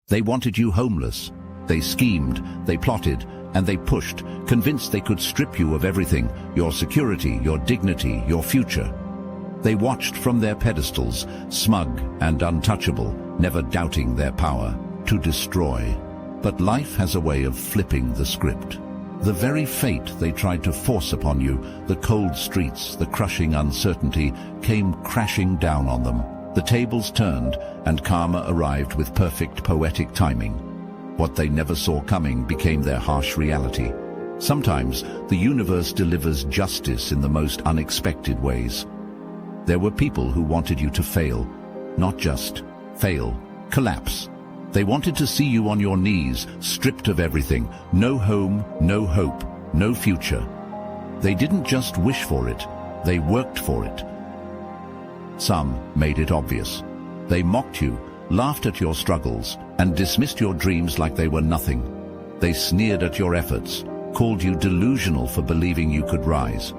They wanted you homeless. They schemed, they plotted, and they pushed, convinced they could strip you of everything, your security, your dignity, your future. They watched from their pedestals, smug and untouchable, never doubting their power, to destroy. But life has a way of flipping the script. The very fate they tried to force upon you, the cold streets, the crushing uncertainty, came crashing down on them. The tables turned, and karma arrived with perfect poetic timing. What they never saw coming became their harsh reality. Sometimes the universe delivers justice in the most unexpected ways. There were people who wanted you to fail, not just fail, collapse. They wanted to see you on your knees, stripped of everything, no home, no hope, no future. They didn't just wish for it, they worked for it. Some made it obvious. They mocked you, laughed at your struggles, and dismissed your dreams like they were nothing. They sneered at your efforts, called you delusional for believing you could rise.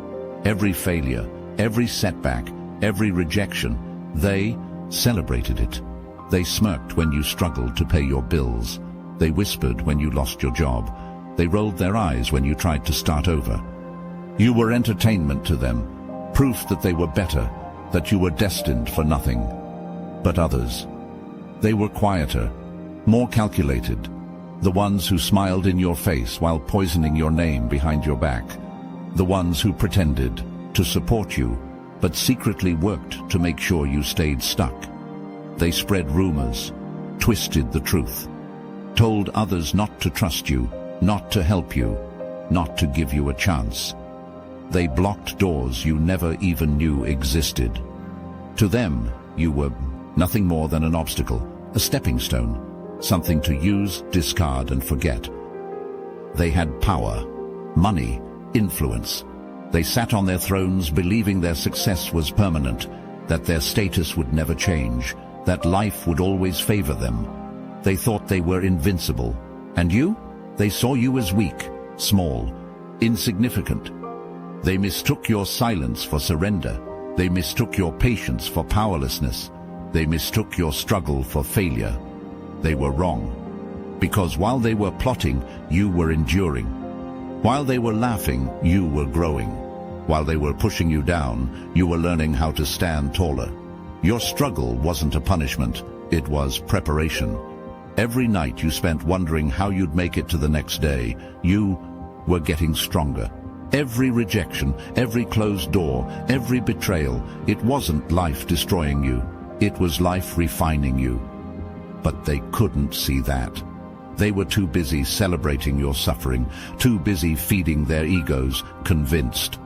Every failure, every setback, every rejection, they celebrated it. They smirked when you struggled to pay your bills. They whispered when you lost your job. They rolled their eyes when you tried to start over. You were entertainment to them, proof that they were better, that you were destined for nothing. But others, they were quieter, more calculated. The ones who smiled in your face while poisoning your name behind your back. The ones who pretended to support you, but secretly worked to make sure you stayed stuck. They spread rumors, twisted the truth, told others not to trust you, not to help you, not to give you a chance. They blocked doors you never even knew existed. To them, you were nothing more than an obstacle, a stepping stone, something to use, discard, and forget. They had power, money, influence. They sat on their thrones believing their success was permanent, that their status would never change, that life would always favor them. They thought they were invincible. And you? They saw you as weak, small, insignificant. They mistook your silence for surrender. They mistook your patience for powerlessness. They mistook your struggle for failure. They were wrong. Because while they were plotting, you were enduring. While they were laughing, you were growing. While they were pushing you down, you were learning how to stand taller. Your struggle wasn't a punishment, it was preparation. Every night you spent wondering how you'd make it to the next day, you were getting stronger. Every rejection, every closed door, every betrayal, it wasn't life destroying you, it was life refining you. But they couldn't see that. They were too busy celebrating your suffering, too busy feeding their egos, convinced.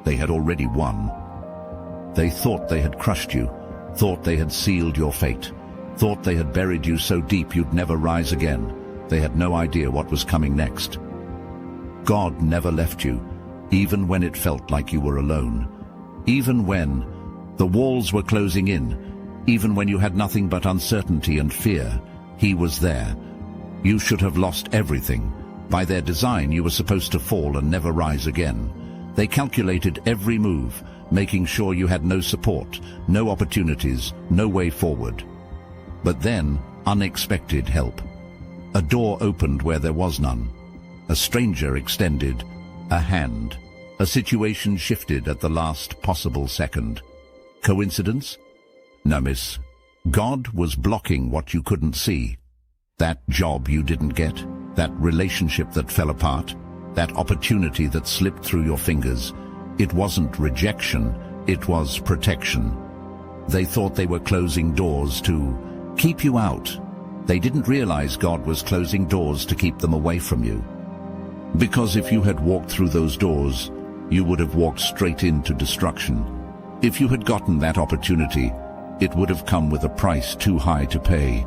They had already won. They thought they had crushed you, thought they had sealed your fate, thought they had buried you so deep you'd never rise again. They had no idea what was coming next. God never left you, even when it felt like you were alone. Even when the walls were closing in, even when you had nothing but uncertainty and fear, He was there. You should have lost everything. By their design, you were supposed to fall and never rise again. They calculated every move, making sure you had no support, no opportunities, no way forward. But then, unexpected help. A door opened where there was none. A stranger extended a hand. A situation shifted at the last possible second. Coincidence? No, miss. God was blocking what you couldn't see. That job you didn't get, that relationship that fell apart, that opportunity that slipped through your fingers. It wasn't rejection, it was protection. They thought they were closing doors to keep you out. They didn't realize God was closing doors to keep them away from you. Because if you had walked through those doors, you would have walked straight into destruction. If you had gotten that opportunity, it would have come with a price too high to pay.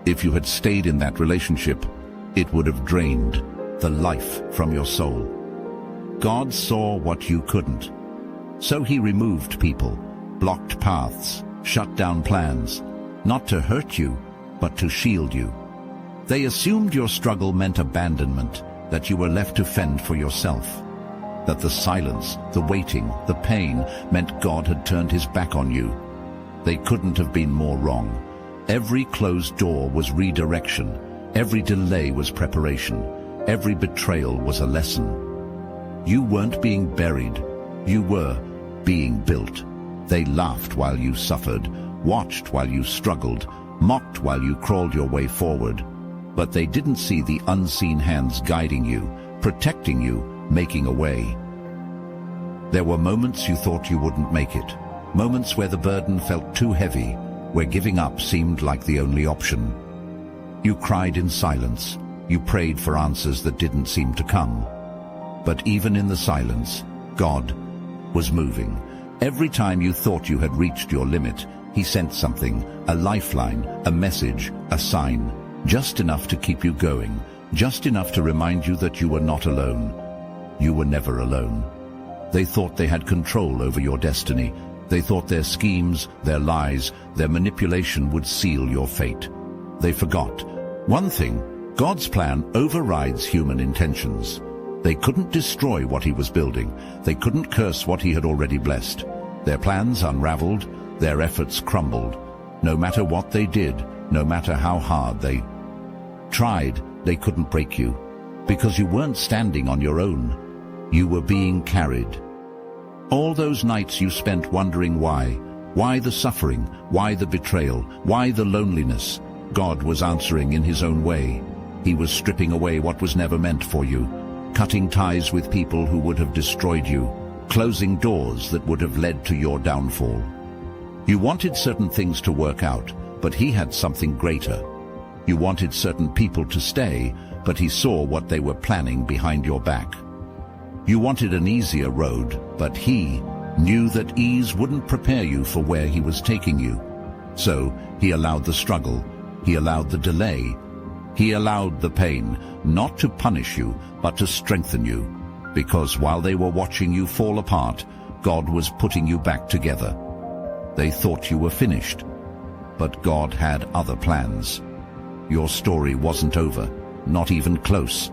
If you had stayed in that relationship, it would have drained the life from your soul. God saw what you couldn't. So He removed people, blocked paths, shut down plans, not to hurt you, but to shield you. They assumed your struggle meant abandonment, that you were left to fend for yourself. That the silence, the waiting, the pain meant God had turned His back on you. They couldn't have been more wrong. Every closed door was redirection. Every delay was preparation. Every betrayal was a lesson. You weren't being buried. You were being built. They laughed while you suffered, watched while you struggled, mocked while you crawled your way forward. But they didn't see the unseen hands guiding you, protecting you, making a way. There were moments you thought you wouldn't make it. Moments where the burden felt too heavy, where giving up seemed like the only option. You cried in silence. You prayed for answers that didn't seem to come. But even in the silence, God was moving. Every time you thought you had reached your limit, He sent something, a lifeline, a message, a sign, just enough to keep you going, just enough to remind you that you were not alone. You were never alone. They thought they had control over your destiny. They thought their schemes, their lies, their manipulation would seal your fate. They forgot one thing: God's plan overrides human intentions. They couldn't destroy what He was building. They couldn't curse what He had already blessed. Their plans unraveled, their efforts crumbled. No matter what they did, no matter how hard they tried, they couldn't break you. Because you weren't standing on your own. You were being carried. All those nights you spent wondering why the suffering, why the betrayal, why the loneliness, God was answering in His own way. He was stripping away what was never meant for you, cutting ties with people who would have destroyed you, closing doors that would have led to your downfall. You wanted certain things to work out, but He had something greater. You wanted certain people to stay, but He saw what they were planning behind your back. You wanted an easier road, but He knew that ease wouldn't prepare you for where He was taking you. So He allowed the struggle, He allowed the delay, He allowed the pain, not to punish you, but to strengthen you. Because while they were watching you fall apart, God was putting you back together. They thought you were finished, but God had other plans. Your story wasn't over, not even close.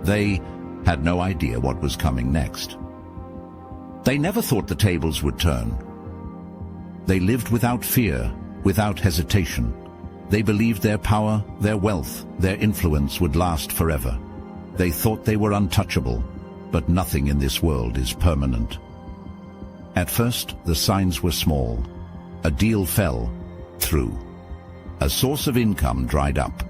They had no idea what was coming next. They never thought the tables would turn. They lived without fear, without hesitation. They believed their power, their wealth, their influence would last forever. They thought they were untouchable, but nothing in this world is permanent. At first, the signs were small. A deal fell through. A source of income dried up.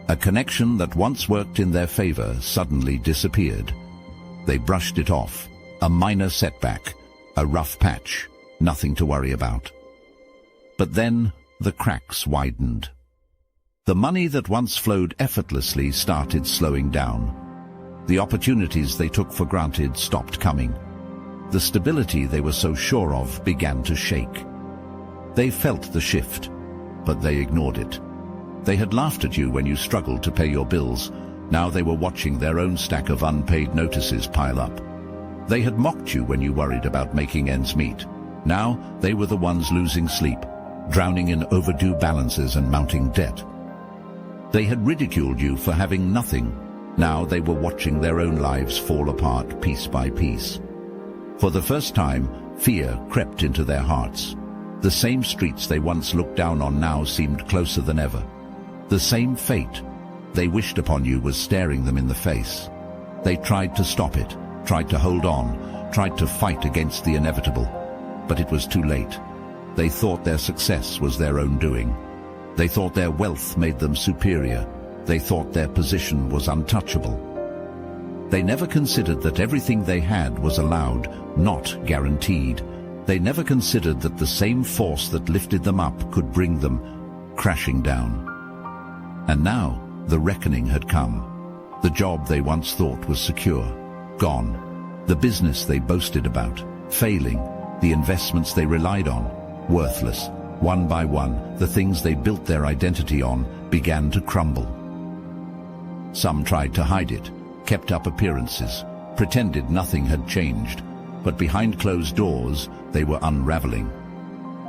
A connection that once worked in their favor suddenly disappeared. They brushed it off. A minor setback, a rough patch, nothing to worry about. But then the cracks widened. The money that once flowed effortlessly started slowing down. The opportunities they took for granted stopped coming. The stability they were so sure of began to shake. They felt the shift, but they ignored it. They had laughed at you when you struggled to pay your bills. Now they were watching their own stack of unpaid notices pile up. They had mocked you when you worried about making ends meet. Now they were the ones losing sleep, drowning in overdue balances and mounting debt. They had ridiculed you for having nothing. Now they were watching their own lives fall apart piece by piece. For the first time, fear crept into their hearts. The same streets they once looked down on now seemed closer than ever. The same fate they wished upon you was staring them in the face. They tried to stop it, tried to hold on, tried to fight against the inevitable. But it was too late. They thought their success was their own doing. They thought their wealth made them superior. They thought their position was untouchable. They never considered that everything they had was allowed, not guaranteed. They never considered that the same force that lifted them up could bring them crashing down. And now the reckoning had come. The job they once thought was secure, gone. The business they boasted about, failing. The investments they relied on, worthless. One by one, the things they built their identity on began to crumble. Some tried to hide it, kept up appearances, pretended nothing had changed, but behind closed doors, they were unraveling.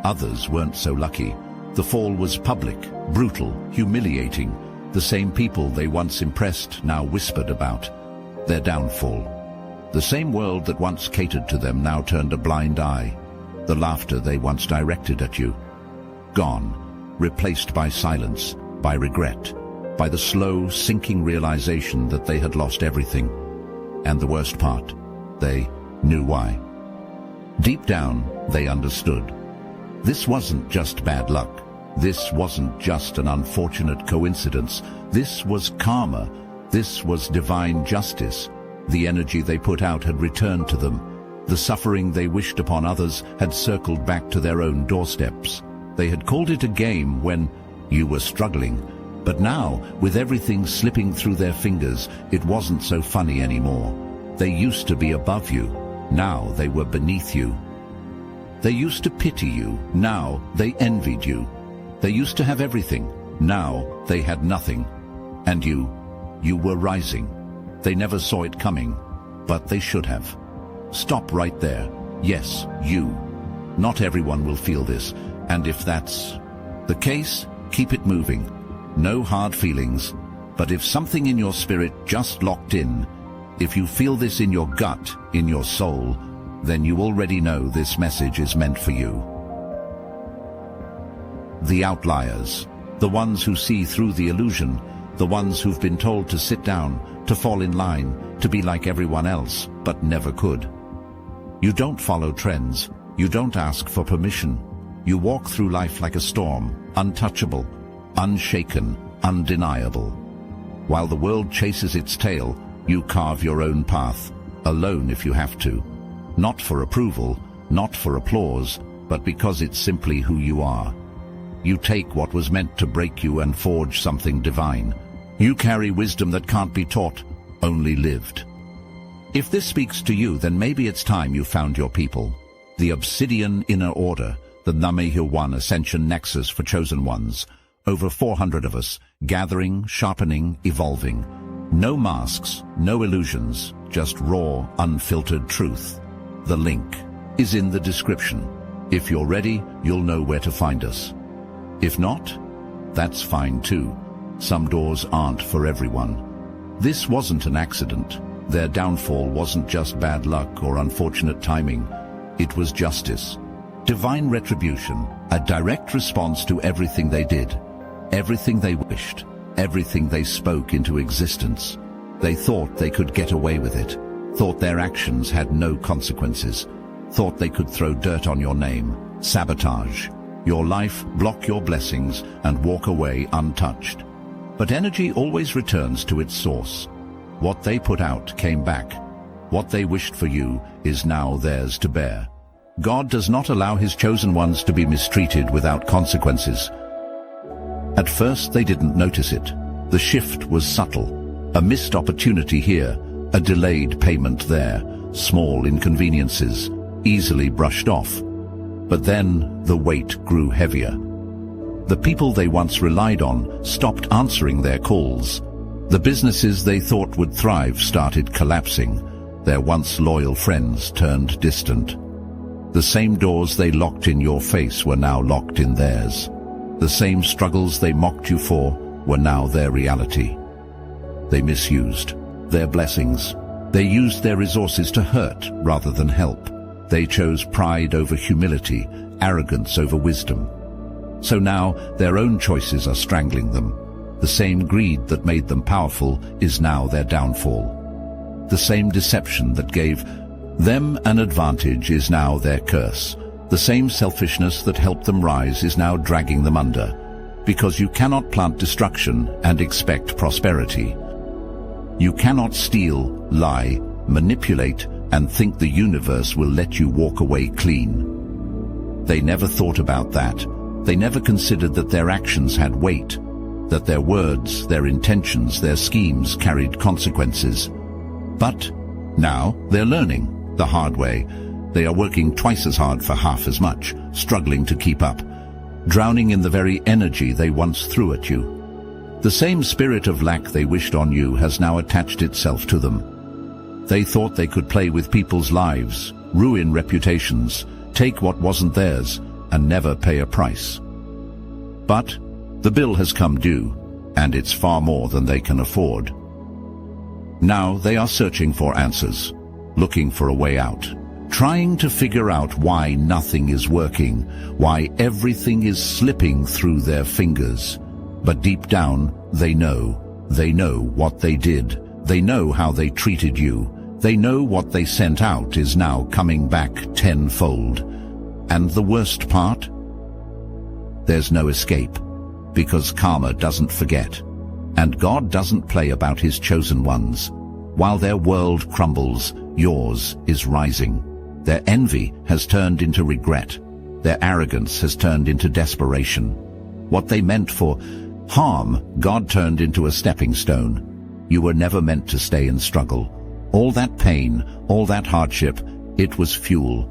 Others weren't so lucky. The fall was public, brutal, humiliating. The same people they once impressed now whispered about their downfall. The same world that once catered to them now turned a blind eye. The laughter they once directed at you, gone. replaced by silence, by regret, by the slow, sinking realization that they had lost everything. And the worst part, they knew why. Deep down, they understood. This wasn't just bad luck. This wasn't just an unfortunate coincidence. This was karma. This was divine justice. The energy they put out had returned to them. The suffering they wished upon others had circled back to their own doorsteps. They had called it a game when you were struggling. But now, with everything slipping through their fingers, it wasn't so funny anymore. They used to be above you. Now they were beneath you. They used to pity you. Now they envied you. They used to have everything. Now they had nothing. And you were rising. They never saw it coming, but they should have. Stop right there. Yes, you. Not everyone will feel this, and if that's the case, keep it moving. No hard feelings, but if something in your spirit just locked in, if you feel this in your gut, in your soul, then you already know this message is meant for you. The outliers, the ones who see through the illusion, the ones who've been told to sit down, to fall in line, to be like everyone else, but never could. You don't follow trends. You don't ask for permission. You walk through life like a storm, untouchable, unshaken, undeniable. While the world chases its tail, you carve your own path, alone if you have to. Not for approval, not for applause, but because it's simply who you are. You take what was meant to break you and forge something divine. You carry wisdom that can't be taught, only lived. If this speaks to you, then maybe it's time you found your people. The Obsidian Inner Order, the Namehi 1 Ascension Nexus for Chosen Ones. Over 400 of us, gathering, sharpening, evolving. No masks, no illusions, just raw, unfiltered truth. The link is in the description. If you're ready, you'll know where to find us. If not, that's fine too. Some doors aren't for everyone. This wasn't an accident. Their downfall wasn't just bad luck or unfortunate timing. It was justice. Divine retribution, a direct response to everything they did, everything they wished, everything they spoke into existence. They thought they could get away with it, thought their actions had no consequences, thought they could throw dirt on your name, sabotage your life, block your blessings, and walk away untouched. But energy always returns to its source. What they put out came back. What they wished for you is now theirs to bear. God does not allow his chosen ones to be mistreated without consequences. At first they didn't notice it. The shift was subtle. A missed opportunity here, a delayed payment there, small inconveniences, easily brushed off. But then the weight grew heavier. The people they once relied on stopped answering their calls. The businesses they thought would thrive started collapsing. Their once loyal friends turned distant. The same doors they locked in your face were now locked in theirs. The same struggles they mocked you for were now their reality. They misused their blessings. They used their resources to hurt rather than help. They chose pride over humility, arrogance over wisdom. So now their own choices are strangling them. The same greed that made them powerful is now their downfall. The same deception that gave them an advantage is now their curse. The same selfishness that helped them rise is now dragging them under. Because you cannot plant destruction and expect prosperity. You cannot steal, lie, manipulate, and think the universe will let you walk away clean. They never thought about that. They never considered that their actions had weight, that their words, their intentions, their schemes carried consequences. But now they're learning the hard way. They are working twice as hard for half as much, struggling to keep up, drowning in the very energy they once threw at you. The same spirit of lack they wished on you has now attached itself to them. They thought they could play with people's lives, ruin reputations, take what wasn't theirs, and never pay a price. But the bill has come due, and it's far more than they can afford. Now they are searching for answers, looking for a way out. trying to figure out why nothing is working, why everything is slipping through their fingers. But deep down, they know what they did. They know how they treated you. They know what they sent out is now coming back tenfold. And the worst part? There's no escape, because karma doesn't forget. And God doesn't play about his chosen ones. While their world crumbles, yours is rising. Their envy has turned into regret. Their arrogance has turned into desperation. What they meant for harm, God turned into a stepping stone. You were never meant to stay and struggle. All that pain, all that hardship, it was fuel.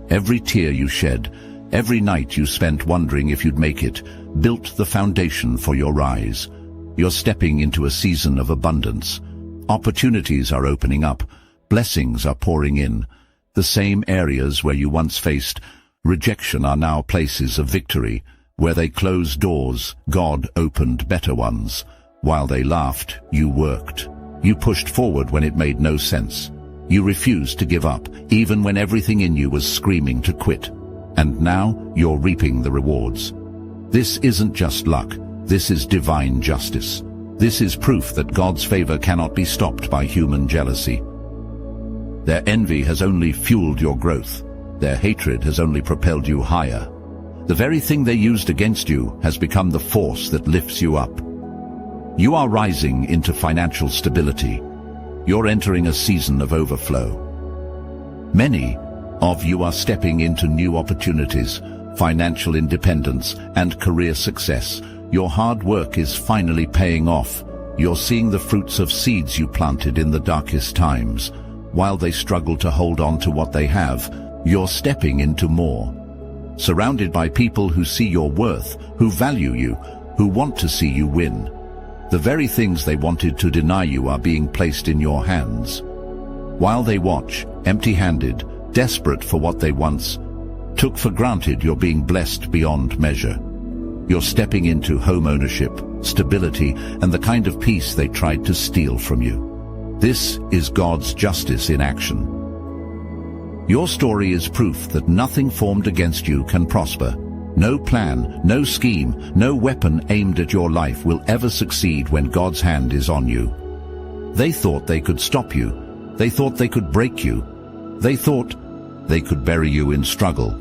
Every tear you shed, every night you spent wondering if you'd make it, built the foundation for your rise. You're stepping into a season of abundance. Opportunities are opening up. Blessings are pouring in. The same areas where you once faced rejection are now places of victory. Where they closed doors, God opened better ones. While they laughed, you worked. You pushed forward when it made no sense. You refused to give up, even when everything in you was screaming to quit. And now you're reaping the rewards. This isn't just luck. This is divine justice. This is proof that God's favor cannot be stopped by human jealousy. Their envy has only fueled your growth. Their hatred has only propelled you higher. The very thing they used against you has become the force that lifts you up. You are rising into financial stability. You're entering a season of overflow. Many of you are stepping into new opportunities, financial independence, and career success. Your hard work is finally paying off. You're seeing the fruits of seeds you planted in the darkest times. While they struggle to hold on to what they have, you're stepping into more. Surrounded by people who see your worth, who value you, who want to see you win. The very things they wanted to deny you are being placed in your hands. While they watch, empty-handed, desperate for what they once took for granted, you're being blessed beyond measure. You're stepping into home ownership, stability, and the kind of peace they tried to steal from you. This is God's justice in action. Your story is proof that nothing formed against you can prosper. No plan, no scheme, no weapon aimed at your life will ever succeed when God's hand is on you. They thought they could stop you. They thought they could break you. They thought they could bury you in struggle.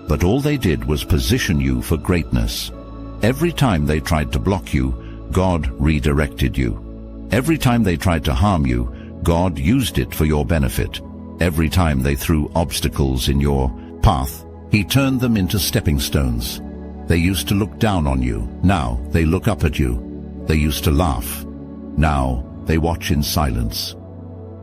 But all they did was position you for greatness. Every time they tried to block you, God redirected you. Every time they tried to harm you, God used it for your benefit. Every time they threw obstacles in your path, He turned them into stepping stones. They used to look down on you. Now they look up at you. They used to laugh. Now they watch in silence.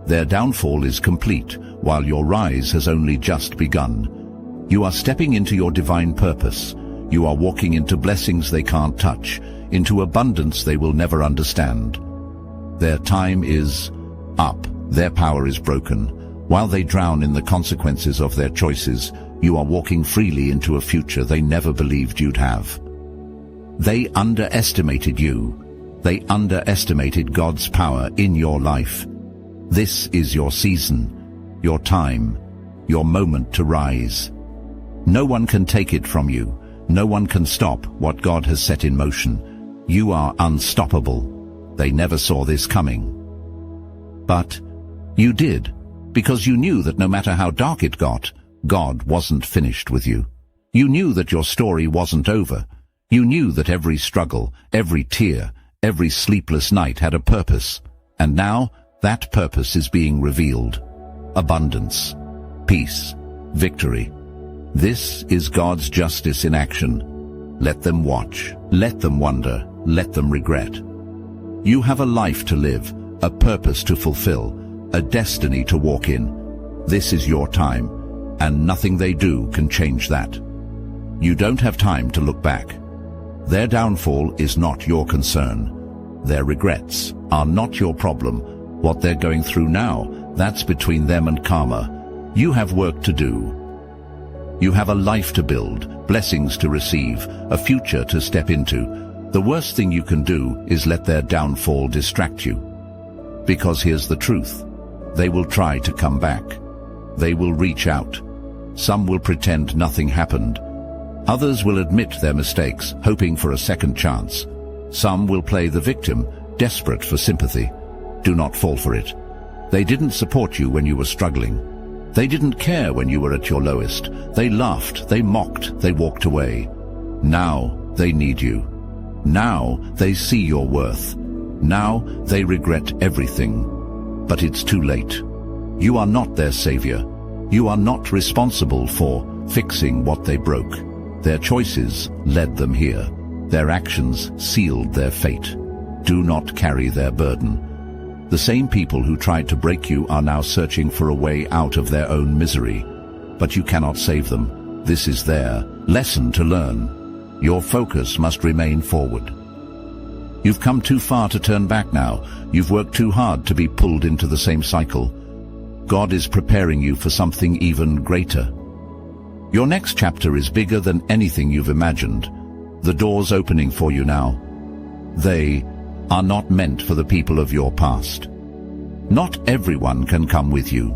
Their downfall is complete, while your rise has only just begun. You are stepping into your divine purpose. You are walking into blessings they can't touch, into abundance they will never understand. Their time is up. Their power is broken. While they drown in the consequences of their choices, you are walking freely into a future they never believed you'd have. They underestimated you. They underestimated God's power in your life. This is your season, your time, your moment to rise. No one can take it from you. No one can stop what God has set in motion. You are unstoppable. They never saw this coming. But you did, because you knew that no matter how dark it got, God wasn't finished with you. You knew that your story wasn't over. You knew that every struggle, every tear, every sleepless night had a purpose. And now that purpose is being revealed. Abundance, peace, victory. This is God's justice in action. Let them watch. Let them wonder. Let them regret. You have a life to live, a purpose to fulfill, a destiny to walk in. This is your time, and nothing they do can change that. You don't have time to look back. Their downfall is not your concern. Their regrets are not your problem. What they're going through now, that's between them and karma. You have work to do. You have a life to build, blessings to receive, a future to step into. The worst thing you can do is let their downfall distract you. Because here's the truth. They will try to come back. They will reach out. Some will pretend nothing happened. Others will admit their mistakes, hoping for a second chance. Some will play the victim, desperate for sympathy. Do not fall for it. They didn't support you when you were struggling. They didn't care when you were at your lowest. They laughed, they mocked, they walked away. Now they need you. Now they see your worth. Now they regret everything. But it's too late. You are not their savior. You are not responsible for fixing what they broke. Their choices led them here. Their actions sealed their fate. Do not carry their burden. The same people who tried to break you are now searching for a way out of their own misery. But you cannot save them. This is their lesson to learn. Your focus must remain forward. You've come too far to turn back now. You've worked too hard to be pulled into the same cycle. God is preparing you for something even greater. Your next chapter is bigger than anything you've imagined. The door's opening for you now. They are not meant for the people of your past. Not everyone can come with you.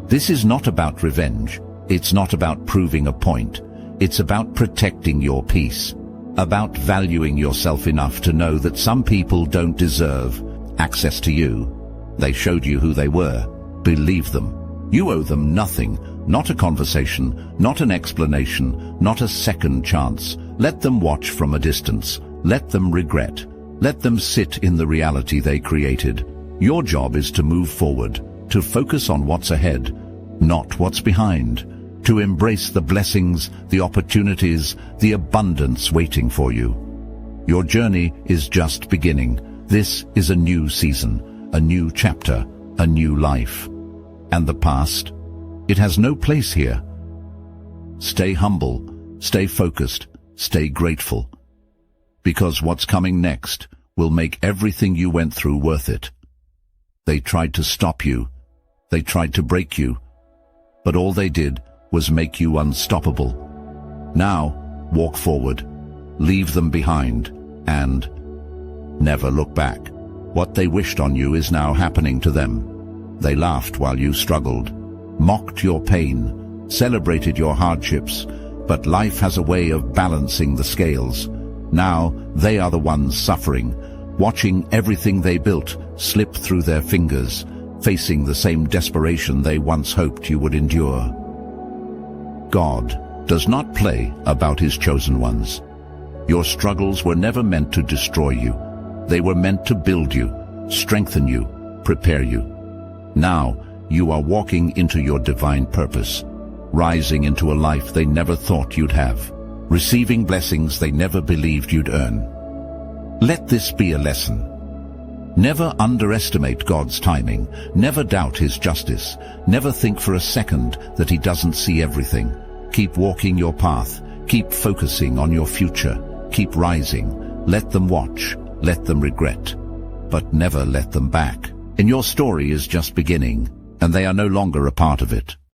This is not about revenge. It's not about proving a point. It's about protecting your peace. About valuing yourself enough to know that some people don't deserve access to you. They showed you who they were. Believe them. You owe them nothing. Not a conversation, not an explanation, not a second chance. Let them watch from a distance. Let them regret. Let them sit in the reality they created. Your job is to move forward, to focus on what's ahead, not what's behind, to embrace the blessings, the opportunities, the abundance waiting for you. Your journey is just beginning. This is a new season, a new chapter, a new life. And the past? It has no place here. Stay humble, stay focused, stay grateful. Because what's coming next will make everything you went through worth it. They tried to stop you. They tried to break you. But all they did was make you unstoppable. Now, walk forward, leave them behind, and never look back. What they wished on you is now happening to them. They laughed while you struggled, mocked your pain, celebrated your hardships, but life has a way of balancing the scales. Now they are the ones suffering, watching everything they built slip through their fingers, facing the same desperation they once hoped you would endure. God does not play about his chosen ones. Your struggles were never meant to destroy you. They were meant to build you, strengthen you, prepare you. Now, you are walking into your divine purpose, rising into a life they never thought you'd have, receiving blessings they never believed you'd earn. Let this be a lesson. Never underestimate God's timing. Never doubt his justice. Never think for a second that he doesn't see everything. Keep walking your path. Keep focusing on your future. Keep rising. Let them watch. Let them regret. But never let them back. And your story is just beginning, and they are no longer a part of it.